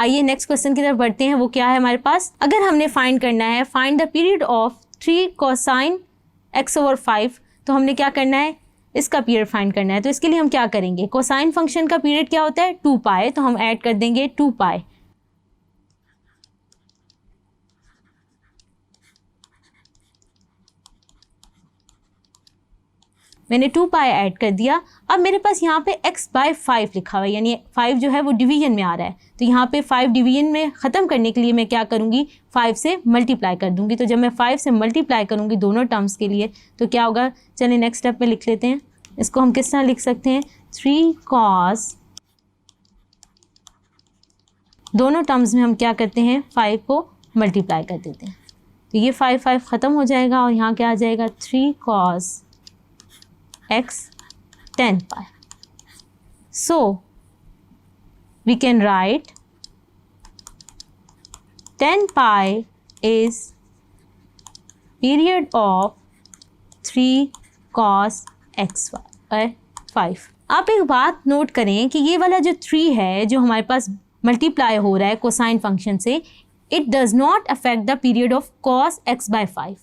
आइए next question की तरफ बढ़ते हैं। वो क्या है हमारे पास, अगर हमने फाइंड करना है find the period of 3 cosine x/5, तो हमने क्या करना है, इसका पीरियड फाइंड करना है। तो इसके लिए हम क्या करेंगे, कोसाइन फंक्शन का पीरियड क्या होता है 2 पाई, तो हम ऐड कर देंगे 2 पाई। मैंने 2 पाई ऐड कर दिया। अब मेरे पास यहाँ पे x/5 लिखा हुआ है, यानी 5 जो है वो डिवीजन में आ रहा है, तो यहाँ पे 5 डिवीजन में ख़त्म करने के लिए मैं क्या करूँगी, 5 से मल्टीप्लाई कर दूँगी। तो जब मैं 5 से मल्टीप्लाई करूँगी दोनों टर्म्स के लिए तो क्या होगा, चलिए नेक्स्ट स्टेप में लिख लेते हैं। इसको हम किस तरह लिख सकते हैं, 3 cos, दोनों टर्म्स में हम क्या करते हैं 5 को मल्टीप्लाई कर देते हैं, तो ये 5 ख़त्म हो जाएगा और यहाँ क्या आ जाएगा 3 cos x 10 pi. So we can write 10 pi is period of 3 cos x 5. आप एक बात नोट करें कि ये वाला जो 3 है जो हमारे पास मल्टीप्लाई हो रहा है कोसाइन फंक्शन से, it does not affect the period of cos x/5।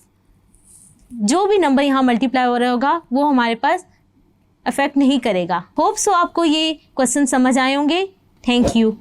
जो भी नंबर यहाँ मल्टीप्लाई हो रहा होगा वो हमारे पास अफेक्ट नहीं करेगा। होप सो आपको ये क्वेश्चन समझ आए होंगे। Thank you.